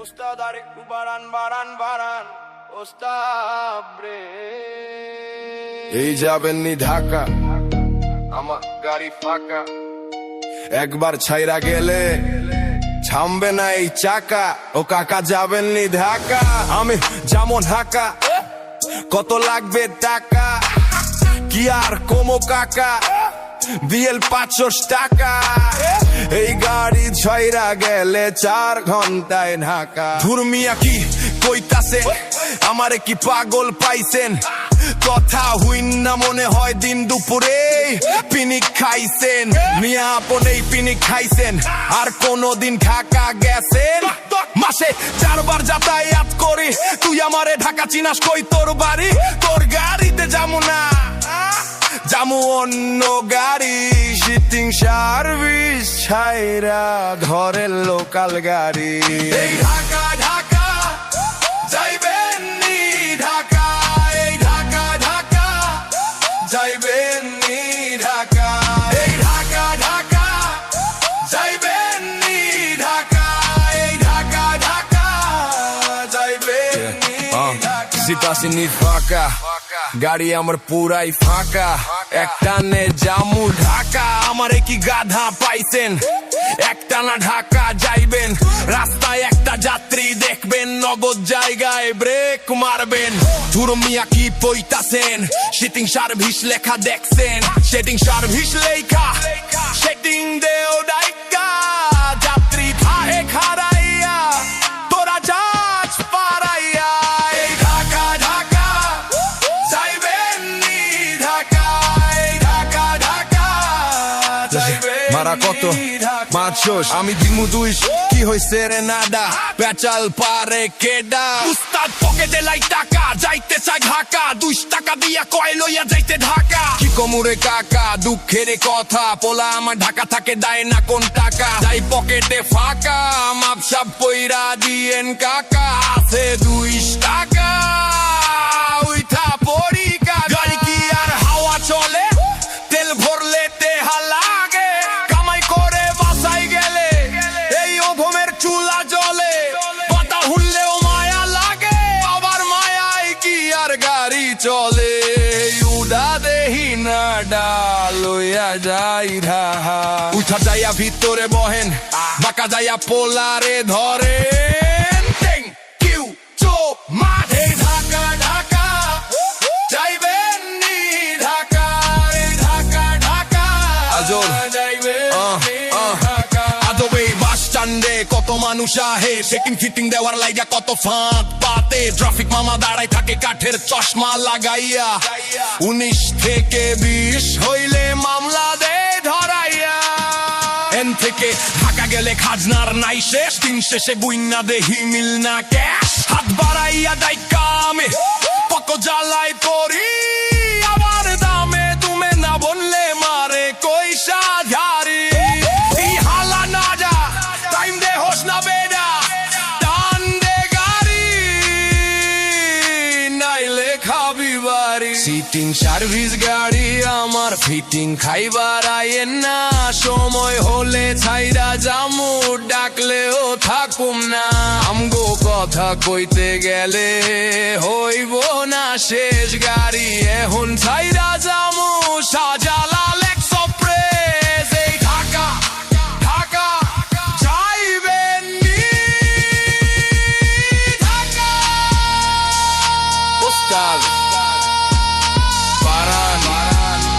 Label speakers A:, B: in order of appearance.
A: Ustad Arif baran Ustad bre
B: এই যাবেননি ঢাকা আমার গাড়ি ফাঁকা একবার ছাইরা গেলে থামবে না এই চাকা ও কাকা যাবেননি ঢাকা আমি যেমন ঢাকা কত লাগবে টাকা কি আর কমো কাকা বিএল 500 টাকা এই গাড়ি ছাইরা গেলে 4 ঘন্টায় ঢাকা ধুরমিয়া কি কইতাছে আমারে কি পাগল পাইছেন কথা হইন না মনে হয় দিন দুপুরে পিনিক খাইছেন মিয়া আপনেই পিনিক খাইছেন আর কোনদিন ঢাকা গেছেন মাসে 4 বার যাতায়াত করি তুই আমারে ঢাকা চিনাস কই তোর বাড়ি তোর গাড়িতে যামু না যামু অন্য গাড়ি সিটিং সার্ভিস ছাইরা ঘরের লোকাল গাড়ি এই ঢাকা ঢাকা যাইবেন নি ঢাকা এই ঢাকা ঢাকা যাইবেন নি ঢাকা এই ঢাকা ঢাকা যাইবেন নি ঢাকা এই ঢাকা ঢাকা যাইবেন নি ঢাকা সিটাসিনি ফাঁকা গাড়ি আমার পুরাই ফাঁকা একটানে জামু ঢাকা আমারে কি গাধা পাইছেন একটানা ঢাকা যাইবেন রাস্তায় একটা যাত্রী দেখবেন নগদ জায়গায় ব্রেক মারবেন ধুরমিয়া কি পইতাছেন সিটিং সার্ভিস লেখা দেখছেন সেটিং সার্ভিস লেখা সেটিং দেও ডাইকা যাত্রী থাহে খারাইয়া তোরা যাচ পারাইয়া এই ঢাকা ঢাকা যাইবেন নি ঢাকা এই ঢাকা ঢাকা যাইবেন মারা কত মাছস আমি দিমু দুইশ কি হইছে রে নাডা পেচাল পারে কেডা উস্তাদ পকেটে লাই টাকা যাইতে চাই ঢাকা 2 টাকা দিয়া কয় লইয়া যাইতে ঢাকা কি কমুরে কাকা দুঃখের কথা পোলা আমার ঢাকা থাকে দেয় না কোন টাকা যাই পকেটে ফাঁকা মাপসাপ পইরা দিয়েন কাকা আছে 2 টাকা উইঠা পড়ি গাড়ি কি আর হাওয়া চলে তেল ভরলে তেহা লাগে কামাই করে বাসাই গেলে এই অধমের চুলা জ্বলে পাতা হুললেও মায়া লাগে আবার মায়াই কি আর গাড়ি চলে উড়া দেহি না ডালইয়া যাই ঢাহা উঠা যাইয়া ভিতরে বহেন বাঁকা যাইয়া পোলারে ধরেন কিউ চো মাঠে ঢাকা ঢাকা যাইবেন নি ঢাকা ঢাকা ঢাকা আজর যাইবেন স্ট্যান্ডে কত মানুষ আহে সেটিং ফিটিং দেওয়ার লাইগা কত ফাঁদ পাতে ট্রাফিক মামা দাঁড়াই থাকে কাঠের চশমা লাগাইয়া 19 থেকে 20 হইলে মামলা দে ধরাইয়া এন থেকে ঢাকা গেলে খাজনার নাই শেষ দিন শেষে বুইন্না দেহি মিল না ক্যাশ হাত বাড়াইয়া দাই কামে পক জ্বালাই করি আবার দামে তুমি না বললে মারে কইসা ঝারি সিটিং সার্ভিস গাড়ি আমার ফিটিং খাইবার আইয়েন না সময় হলে ছাইরা জামু ডাকলেও থাকুম না আমগো কথা কইতে গেলে হইব না শেষ গাড়ি এখন ছাইরা জামু শাহজালাল এক্সপ্রেস এই ঢাকা ঢাকা যাইবেন নি ঢাকা পোস্টাল